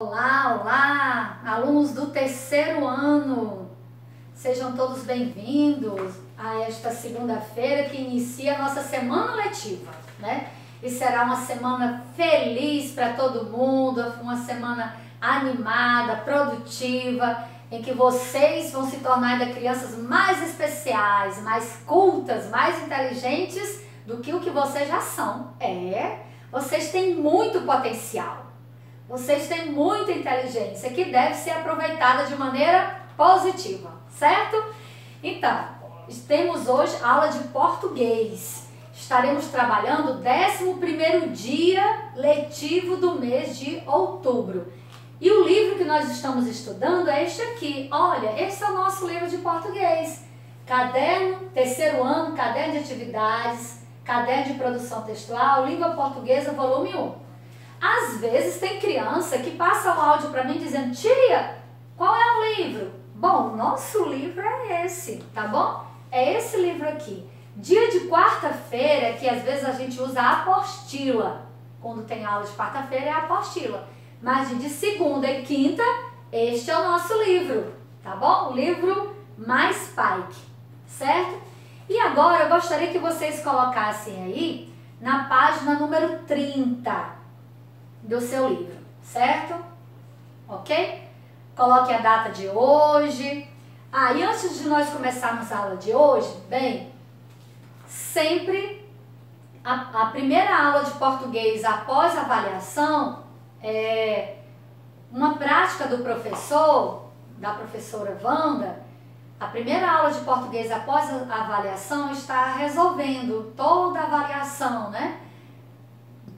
Olá, olá, alunos do terceiro ano, sejam todos bem-vindos a esta segunda-feira que inicia a nossa semana letiva, né? E será uma semana feliz para todo mundo, uma semana animada, produtiva, em que vocês vão se tornar ainda crianças mais especiais, mais cultas, mais inteligentes do que o que vocês já são. Vocês têm muito potencial. Vocês têm muita inteligência que deve ser aproveitada de maneira positiva, certo? Então, temos hoje aula de português. Estaremos trabalhando o 11º dia letivo do mês de outubro. E o livro que nós estamos estudando é este aqui. Olha, esse é o nosso livro de português. Caderno, terceiro ano, caderno de atividades, caderno de produção textual, língua portuguesa, volume 1. Às vezes tem criança que passa o áudio para mim dizendo: tia, qual é o livro? Bom, o nosso livro é esse, tá bom? É esse livro aqui. Dia de quarta-feira, que às vezes a gente usa a apostila. Quando tem aula de quarta-feira é a apostila. Mas de segunda e quinta, este é o nosso livro, tá bom? O livro Mais Pike, certo? E agora eu gostaria que vocês colocassem aí na página número 30. Do seu livro, certo? Ok? Coloque a data de hoje. E antes de nós começarmos a aula de hoje, bem, sempre a primeira aula de português após a avaliação é uma prática do professor, da professora Wanda. A primeira aula de português após a avaliação está resolvendo toda a avaliação, né?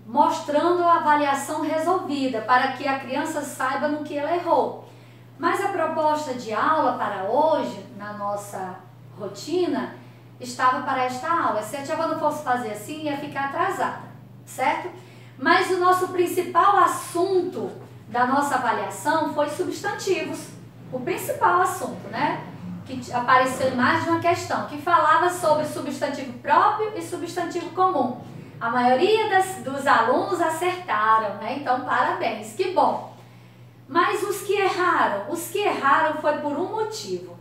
Mostrando a avaliação resolvida, para que a criança saiba no que ela errou. Mas a proposta de aula para hoje, na nossa rotina, estava para esta aula. Se a tia Wanda fosse fazer assim, ia ficar atrasada, certo? Mas o nosso principal assunto da nossa avaliação foi substantivos. O principal assunto, né? Que apareceu em mais de uma questão, que falava sobre substantivo próprio e substantivo comum. A maioria dos alunos acertaram, né? Então, parabéns, que bom. Mas os que erraram foi por um motivo.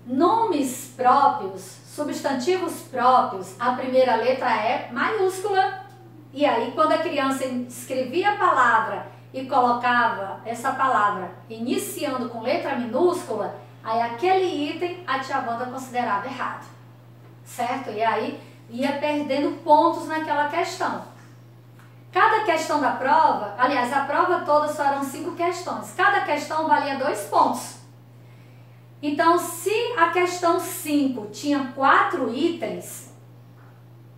Nomes próprios, substantivos próprios, a primeira letra é maiúscula. E aí, quando a criança escrevia a palavra e colocava essa palavra iniciando com letra minúscula, aí aquele item a tia Wanda considerava errado, certo? E aí ia perdendo pontos naquela questão. Cada questão da prova, aliás, a prova toda só eram 5 questões. Cada questão valia 2 pontos. Então, se a questão 5 tinha 4 itens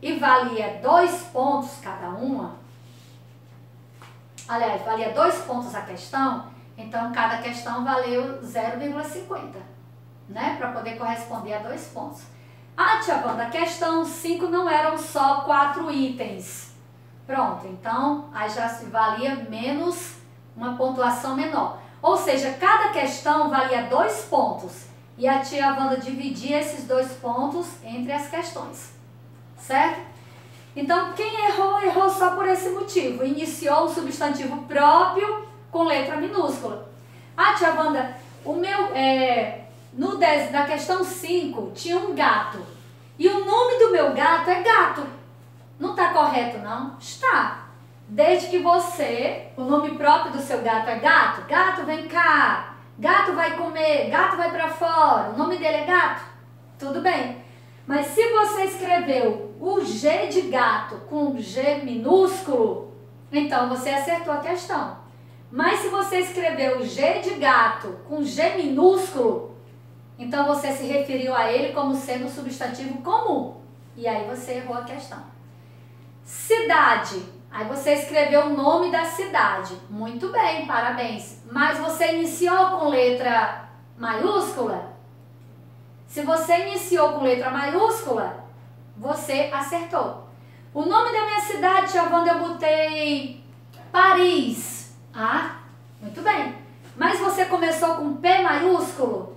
e valia 2 pontos cada uma, aliás, valia 2 pontos a questão, então cada questão valeu 0,50, né? Para poder corresponder a 2 pontos. Tia Wanda, a questão 5 não eram só 4 itens. Pronto, então aí já se valia menos uma pontuação menor. Ou seja, cada questão valia 2 pontos. E a tia Wanda dividia esses 2 pontos entre as questões. Certo? Então, quem errou só por esse motivo. Iniciou um substantivo próprio com letra minúscula. Tia Wanda, na questão 5 tinha um gato. E o nome do meu gato é gato. Não está correto, não? Está. Desde que o nome próprio do seu gato é gato. Gato, vem cá. Gato vai comer. Gato vai para fora. O nome dele é gato. Tudo bem. Mas se você escreveu o G de gato com G minúsculo, então você acertou a questão. Mas se você escreveu o G de gato com G minúsculo, então você se referiu a ele como sendo um substantivo comum. E aí você errou a questão. Cidade. Aí você escreveu o nome da cidade. Muito bem, parabéns. Mas você iniciou com letra maiúscula? Se você iniciou com letra maiúscula, você acertou. O nome da minha cidade, tia Wanda, eu botei Paris. Muito bem. Mas você começou com P maiúsculo?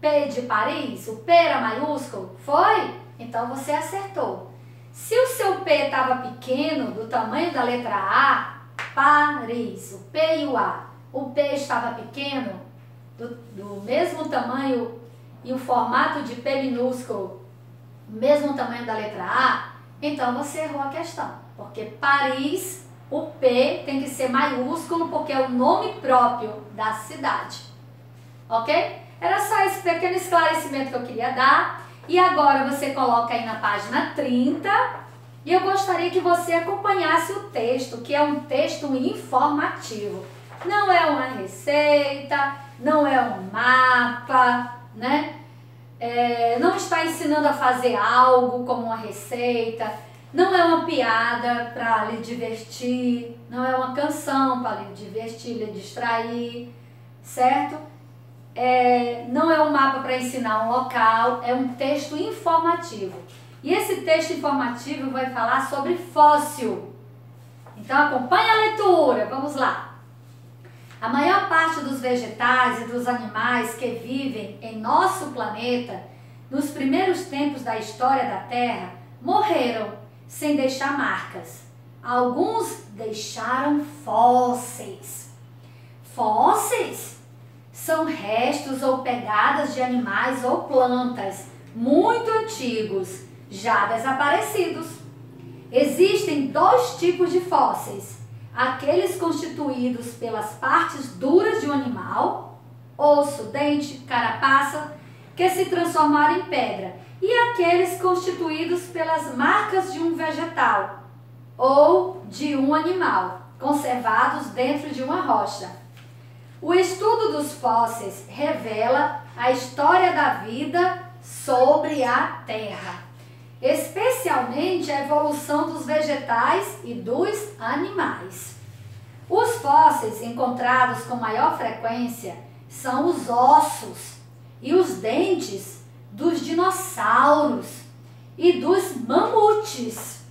P de Paris? O P era maiúsculo? Foi? Então você acertou. Se o seu P estava pequeno, do tamanho da letra A, Paris, o P e o A. O P estava pequeno, do mesmo tamanho e o formato de P minúsculo, mesmo tamanho da letra A, então você errou a questão. Porque Paris, o P tem que ser maiúsculo porque é o nome próprio da cidade. Ok? Era só esse pequeno esclarecimento que eu queria dar. E agora você coloca aí na página 30 e eu gostaria que você acompanhasse o texto, que é um texto informativo. Não é uma receita, não é um mapa, né? Não está ensinando a fazer algo como uma receita, não é uma piada para lhe divertir, não é uma canção para lhe divertir, lhe distrair, certo? Não é um mapa para ensinar um local, é um texto informativo. E esse texto informativo vai falar sobre fóssil. Então acompanha a leitura, vamos lá. A maior parte dos vegetais e dos animais que vivem em nosso planeta, nos primeiros tempos da história da Terra, morreram sem deixar marcas. Alguns deixaram fósseis. Fósseis são restos ou pegadas de animais ou plantas muito antigos, já desaparecidos. Existem dois tipos de fósseis: aqueles constituídos pelas partes duras de um animal, osso, dente, carapaça, que se transformaram em pedra, e aqueles constituídos pelas marcas de um vegetal ou de um animal, conservados dentro de uma rocha. O estudo dos fósseis revela a história da vida sobre a Terra, especialmente a evolução dos vegetais e dos animais. Os fósseis encontrados com maior frequência são os ossos e os dentes dos dinossauros e dos mamutes.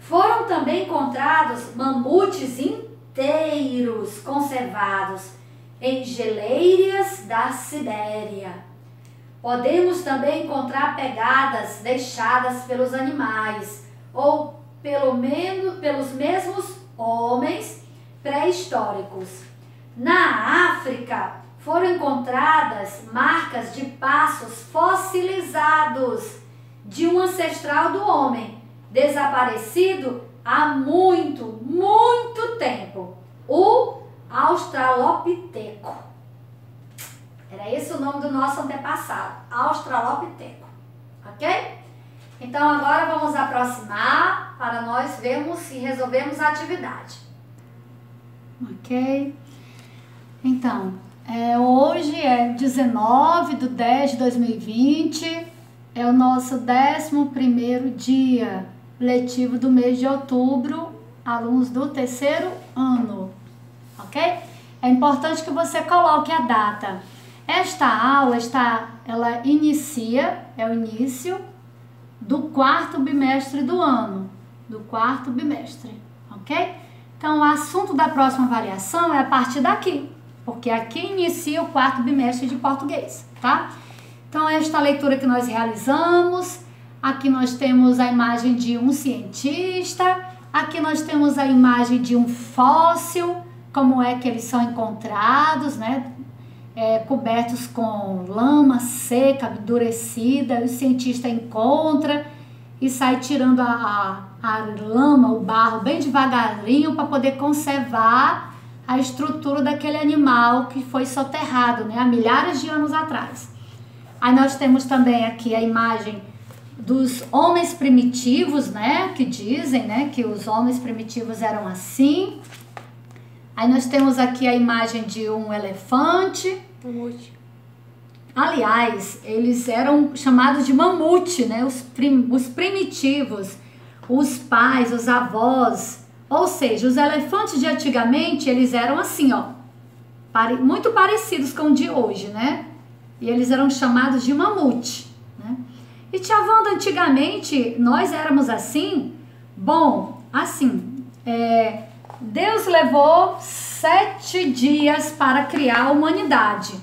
Foram também encontrados mamutes inteiros conservados em geleiras da Sibéria. Podemos também encontrar pegadas deixadas pelos animais ou pelos mesmos homens pré-históricos. Na África foram encontradas marcas de passos fossilizados de um ancestral do homem, desaparecido há muito, muito tempo, o Australopiteco. Era esse o nome do nosso antepassado, Australopiteco, ok? Então agora vamos aproximar para nós vermos e resolvermos a atividade. Ok? Então, hoje é 19/10/2020, é o nosso 11º dia letivo do mês de outubro, alunos do terceiro ano, ok? É importante que você coloque a data. Esta aula ela inicia, é o início do 4º bimestre do ano, ok? Então, o assunto da próxima avaliação é a partir daqui, porque aqui inicia o 4º bimestre de português, tá? Então, esta leitura que nós realizamos, aqui nós temos a imagem de um cientista, aqui nós temos a imagem de um fóssil, como é que eles são encontrados, né? Cobertos com lama seca, endurecida, o cientista encontra e sai tirando a lama, o barro bem devagarinho para poder conservar a estrutura daquele animal que foi soterrado, né, há milhares de anos atrás. Aí nós temos também aqui a imagem dos homens primitivos, né, que dizem, né, que os homens primitivos eram assim. Aí nós temos aqui a imagem de um elefante. Mamute. Aliás, eles eram chamados de mamute, né? Os primitivos, os pais, os avós. Ou seja, os elefantes de antigamente, eles eram assim, ó, muito parecidos com o de hoje, né? E eles eram chamados de mamute, né? E tia Wanda, antigamente, nós éramos assim? Bom, assim, Deus levou 7 dias para criar a humanidade,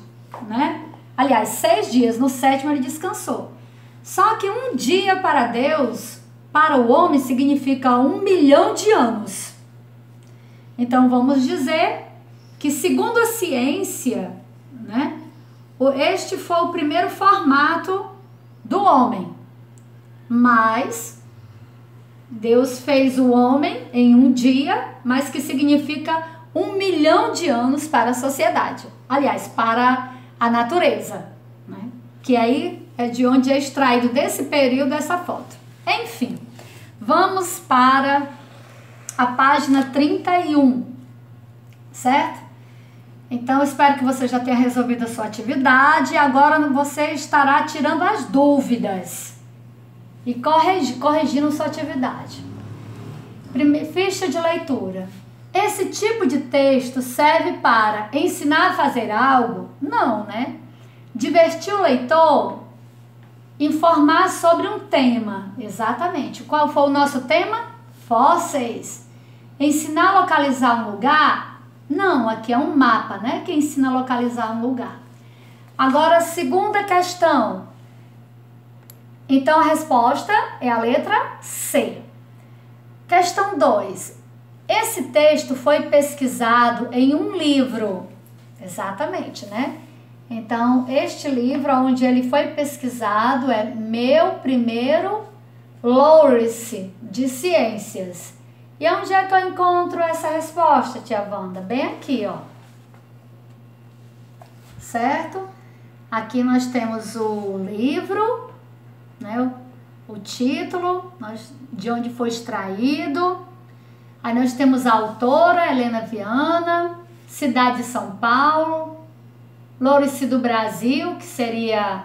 né? Aliás, 6 dias, no 7º ele descansou. Só que um dia para Deus, para o homem, significa 1 milhão de anos. Então vamos dizer que, segundo a ciência, né, este foi o primeiro formato do homem. Mas Deus fez o homem em um dia, mas que significa 1 milhão de anos para a sociedade. Aliás, para a natureza, né? Que aí é de onde é extraído desse período essa foto. Enfim, vamos para a página 31, certo? Então, espero que você já tenha resolvido a sua atividade. Agora você estará tirando as dúvidas e corrigindo sua atividade. Ficha de leitura. Esse tipo de texto serve para ensinar a fazer algo? Não, né? Divertir o leitor? Informar sobre um tema. Exatamente. Qual foi o nosso tema? Fósseis. Ensinar a localizar um lugar? Não, aqui é um mapa, né? Que ensina a localizar um lugar. Agora, segunda questão. Então, a resposta é a letra C. Questão 2. Esse texto foi pesquisado em um livro. Exatamente, né? Então, este livro onde ele foi pesquisado é Meu Primeiro Lawrence de Ciências. E onde é que eu encontro essa resposta, tia Wanda? Bem aqui, ó. Certo? Aqui nós temos o livro, né? O título, de onde foi extraído. Aí nós temos a autora, Helena Viana, cidade de São Paulo, Lawrence do Brasil, que seria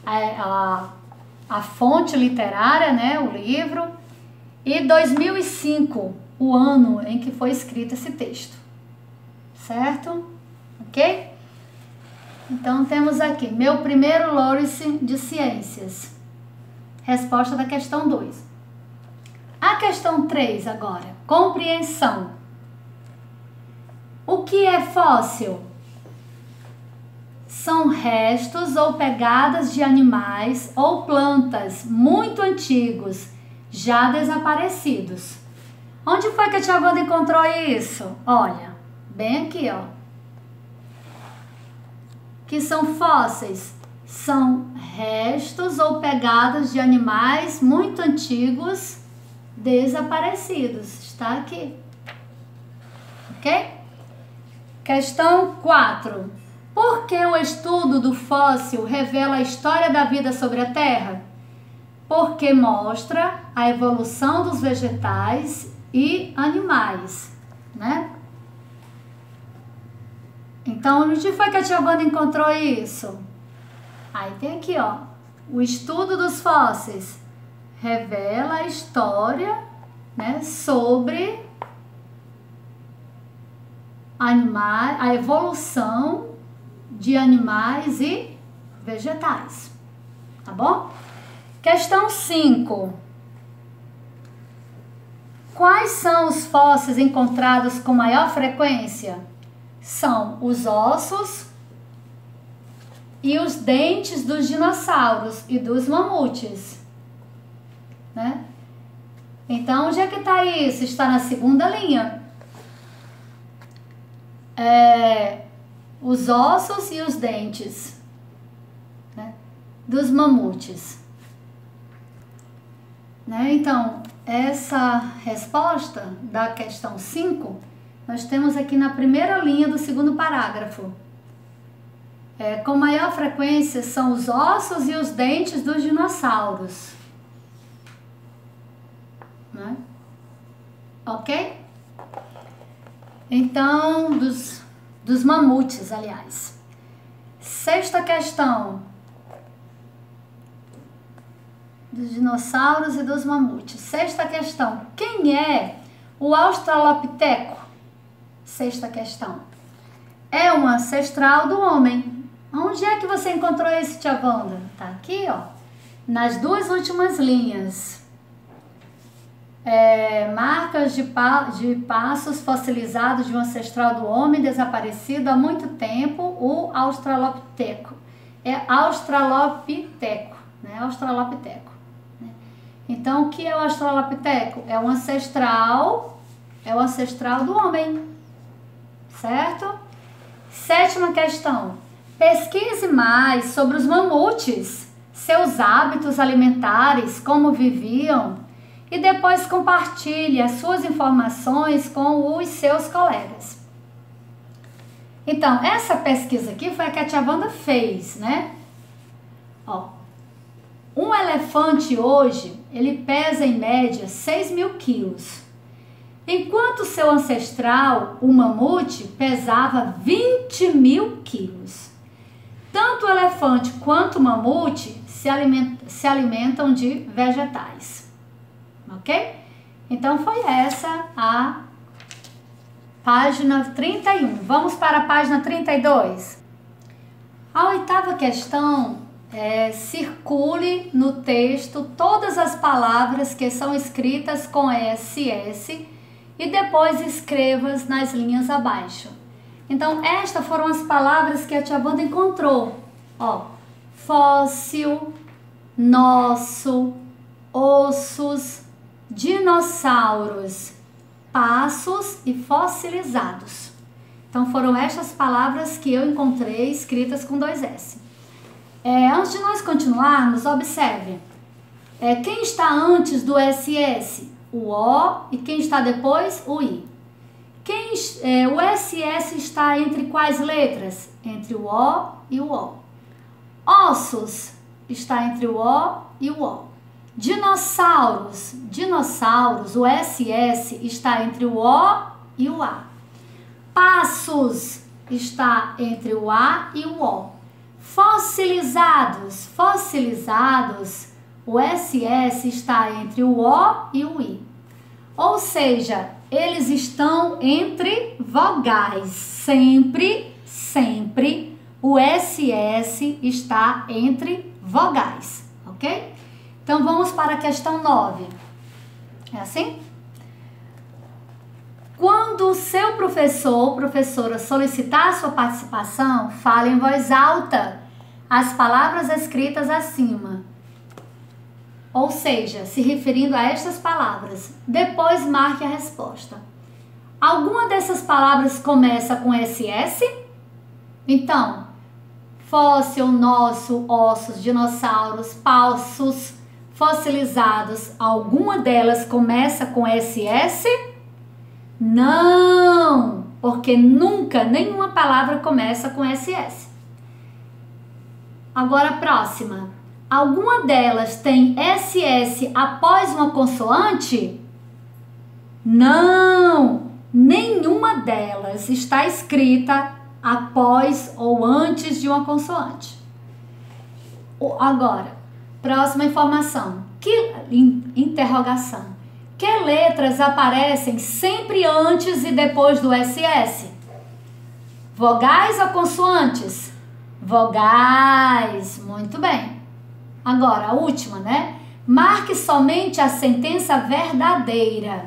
a fonte literária, né, o livro, e 2005, o ano em que foi escrito esse texto, certo? Ok? Então temos aqui, Meu Primeiro Lawrence de Ciências, resposta da questão 2. A questão 3 agora, compreensão. O que é fóssil? São restos ou pegadas de animais ou plantas muito antigos, já desaparecidos. Onde foi que a tia Wanda encontrou isso? Olha, bem aqui, ó. Que são fósseis? São restos ou pegadas de animais muito antigos, desaparecidos. Está aqui. Ok? Questão 4. Por que o estudo do fóssil revela a história da vida sobre a Terra? Porque mostra a evolução dos vegetais e animais, né? Então, onde foi que a tia Wanda encontrou isso? Aí tem aqui, ó. O estudo dos fósseis revela a história, né, sobre animais, a evolução de animais e vegetais. Tá bom? Questão 5. Quais são os fósseis encontrados com maior frequência? São os ossos e os dentes dos dinossauros e dos mamutes, né? Então, onde é que está isso? Está na segunda linha. Os ossos e os dentes, né, dos mamutes. Né? Então, essa resposta da questão 5, nós temos aqui na primeira linha do segundo parágrafo. Com maior frequência são os ossos e os dentes dos dinossauros. Né? Ok? Então, dos mamutes, aliás. Sexta questão. Dos dinossauros e dos mamutes. Sexta questão. Quem é o Australopiteco? Sexta questão. É um ancestral do homem. Onde é que você encontrou esse, tia Wanda? Tá aqui, ó. Nas duas últimas linhas. Marcas de passos fossilizados de um ancestral do homem desaparecido há muito tempo, o Australopiteco. É Australopiteco, né? Australopiteco. Né? Então, o que é o Australopiteco? É o ancestral do homem, certo? Sétima questão. Pesquise mais sobre os mamutes, seus hábitos alimentares, como viviam, e depois compartilhe as suas informações com os seus colegas. Então, essa pesquisa aqui foi a que a tia Wanda fez, né? Ó, um elefante hoje, ele pesa em média 6.000 quilos. Enquanto seu ancestral, o mamute, pesava 20.000 quilos. Tanto o elefante quanto o mamute se alimentam de vegetais. Ok? Então foi essa a página 31. Vamos para a página 32. A oitava questão é: circule no texto todas as palavras que são escritas com SS e depois escreva-as nas linhas abaixo. Então, estas foram as palavras que a tia Wanda encontrou. Ó, fóssil, nosso, ossos, dinossauros, passos e fossilizados. Então, foram estas palavras que eu encontrei escritas com 2 S. Antes de nós continuarmos, observe. Quem está antes do SS? O O, e quem está depois? O I. O SS está entre quais letras? Entre o O e o O. Ossos está entre o O e o O. Dinossauros, o SS está entre o O e o A. Passos está entre o A e o O. Fossilizados, o SS está entre o O e o I. Ou seja, eles estão entre vogais. Sempre o SS está entre vogais, ok? Então vamos para a questão 9. É assim? Quando o seu professor ou professora solicitar a sua participação, fale em voz alta as palavras escritas acima. Ou seja, se referindo a estas palavras. Depois marque a resposta. Alguma dessas palavras começa com SS? Então, fóssil, nosso, ossos, dinossauros, passos, fossilizados. Alguma delas começa com SS? Não, porque nunca nenhuma palavra começa com SS. Agora a próxima. Alguma delas tem SS após uma consoante? Não, nenhuma delas está escrita após ou antes de uma consoante. Agora, próxima informação. Interrogação. Que letras aparecem sempre antes e depois do SS? Vogais ou consoantes? Vogais, muito bem. Agora, a última, né? Marque somente a sentença verdadeira.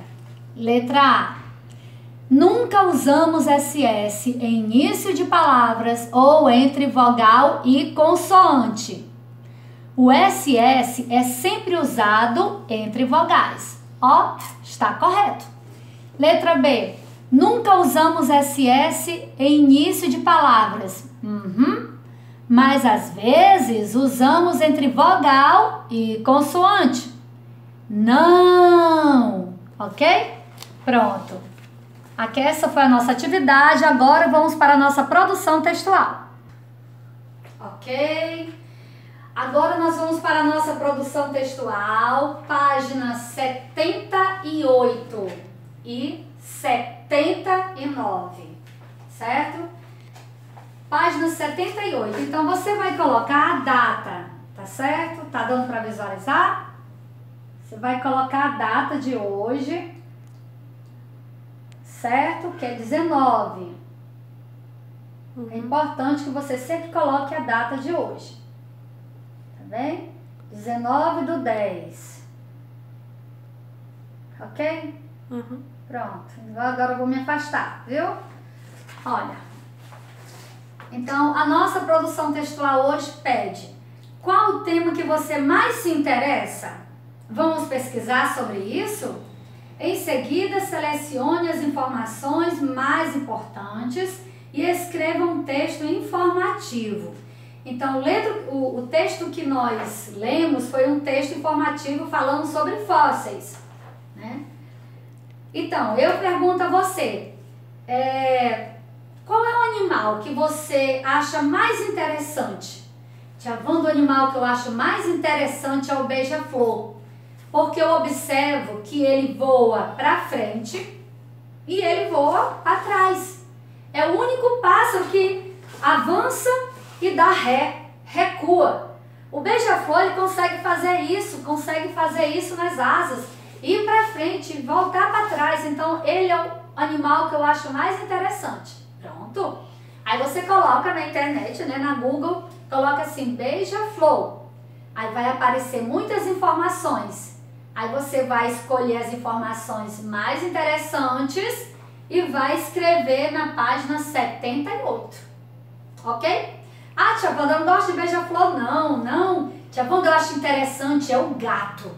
Letra A. Nunca usamos SS em início de palavras ou entre vogal e consoante. O SS é sempre usado entre vogais. Ó, está correto. Letra B. Nunca usamos SS em início de palavras. Mas às vezes usamos entre vogal e consoante. Não, ok? Pronto. Aqui essa foi a nossa atividade. Agora vamos para a nossa produção textual. Ok? Agora nós vamos para a nossa produção textual, páginas 78 e 79, certo? Página 78. Então, você vai colocar a data, tá certo? Tá dando para visualizar? Você vai colocar a data de hoje, certo? Que é 19. É importante que você sempre coloque a data de hoje. Tá bem? 19/10. Ok? Pronto. Agora eu vou me afastar, viu? Olha. Então, a nossa produção textual hoje pede: qual o tema que você mais se interessa? Vamos pesquisar sobre isso? Em seguida, selecione as informações mais importantes e escreva um texto informativo. Então, o texto que nós lemos foi um texto informativo falando sobre fósseis, né? Então, eu pergunto a você, qual é o animal que você acha mais interessante? Tia Wanda, o animal que eu acho mais interessante é o beija-flor, porque eu observo que ele voa para frente e ele voa para trás. É o único pássaro que avança e dá ré, recua. O beija-flor ele consegue fazer isso nas asas, ir para frente e voltar para trás. Então ele é o animal que eu acho mais interessante. Pronto. Aí você coloca na internet, né, na Google, coloca assim, beija-flor. Aí vai aparecer muitas informações. Aí você vai escolher as informações mais interessantes e vai escrever na página 78. Ok? Ah, tia Wanda, eu não gosto de beija-flor, não. Tia Wanda, eu acho interessante, é o gato.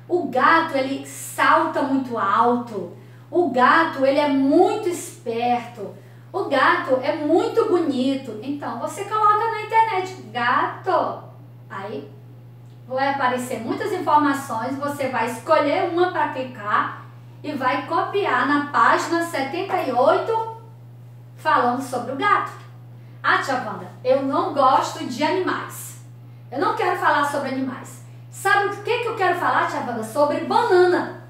O gato, ele salta muito alto. O gato, ele é muito esperto. O gato é muito bonito. Então, você coloca na internet, gato. Aí, vai aparecer muitas informações. Você vai escolher uma para clicar e vai copiar na página 78 falando sobre o gato. Ah, tia Wanda, eu não gosto de animais. Eu não quero falar sobre animais. Sabe o que eu quero falar, tia Wanda? Sobre banana.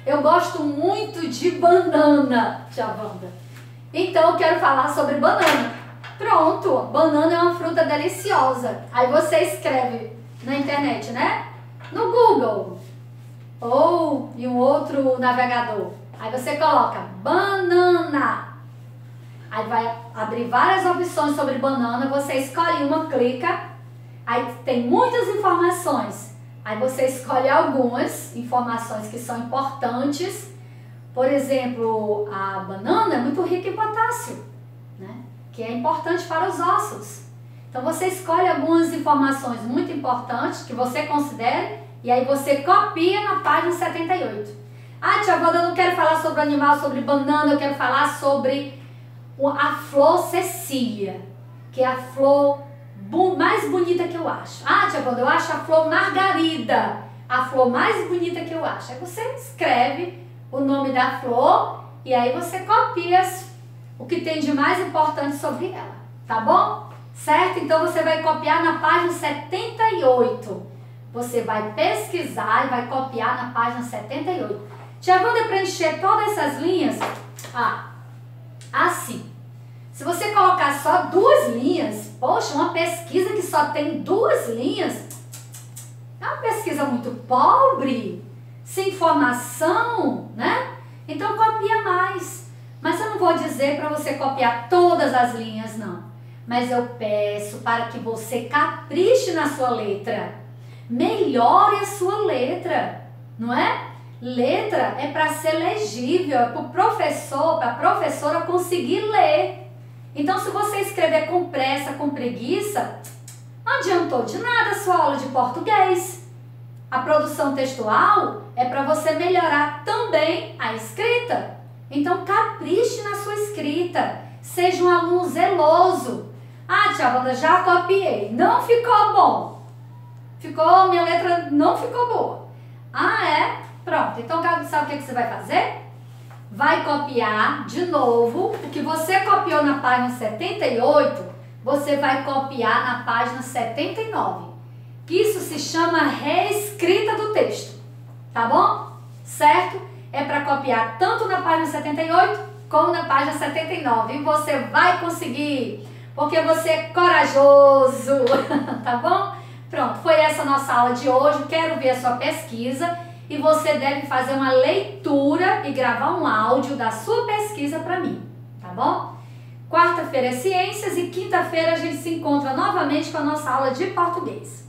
Eu gosto muito de banana, tia Wanda. Então eu quero falar sobre banana. Pronto, banana é uma fruta deliciosa. Aí você escreve na internet, né? No Google ou em um outro navegador. Aí você coloca banana. Aí vai abrir várias opções sobre banana, você escolhe uma, clica, aí tem muitas informações. Aí você escolhe algumas informações que são importantes. Por exemplo, a banana é muito rica em potássio, né? Que é importante para os ossos. Então você escolhe algumas informações muito importantes que você considere e aí você copia na página 78. Ah, tia Wanda, eu não quero falar sobre animal, sobre banana, eu quero falar sobre a flor Cecília, que é a flor mais bonita que eu acho. Ah, tia Wanda, eu acho a flor Margarida, a flor mais bonita que eu acho. Aí você escreve o nome da flor e aí você copia o que tem de mais importante sobre ela, tá bom? Certo? Então você vai copiar na página 78. Você vai pesquisar e vai copiar na página 78. Tia Wanda, preencher todas essas linhas, assim. Se você colocar só 2 linhas, poxa, uma pesquisa que só tem 2 linhas, é uma pesquisa muito pobre, sem informação, né? Então copia mais. Mas eu não vou dizer para você copiar todas as linhas, não. Mas eu peço para que você capriche na sua letra. Melhore a sua letra, não é? Letra é para ser legível, é para o professor, para a professora conseguir ler. Então, se você escrever com pressa, com preguiça, não adiantou de nada a sua aula de português. A produção textual é para você melhorar também a escrita. Então, capriche na sua escrita. Seja um aluno zeloso. Ah, tia Wanda, já copiei. Não ficou bom. Minha letra não ficou boa. Ah, é? Pronto. Então, sabe o que você vai fazer? Vai copiar de novo o que você copiou na página 78, você vai copiar na página 79. Isso se chama reescrita do texto, tá bom? Certo? É para copiar tanto na página 78 como na página 79. E você vai conseguir, porque você é corajoso, tá bom? Pronto, foi essa a nossa aula de hoje. Quero ver a sua pesquisa. E você deve fazer uma leitura e gravar um áudio da sua pesquisa para mim, tá bom? Quarta-feira é ciências e quinta-feira a gente se encontra novamente com a nossa aula de português.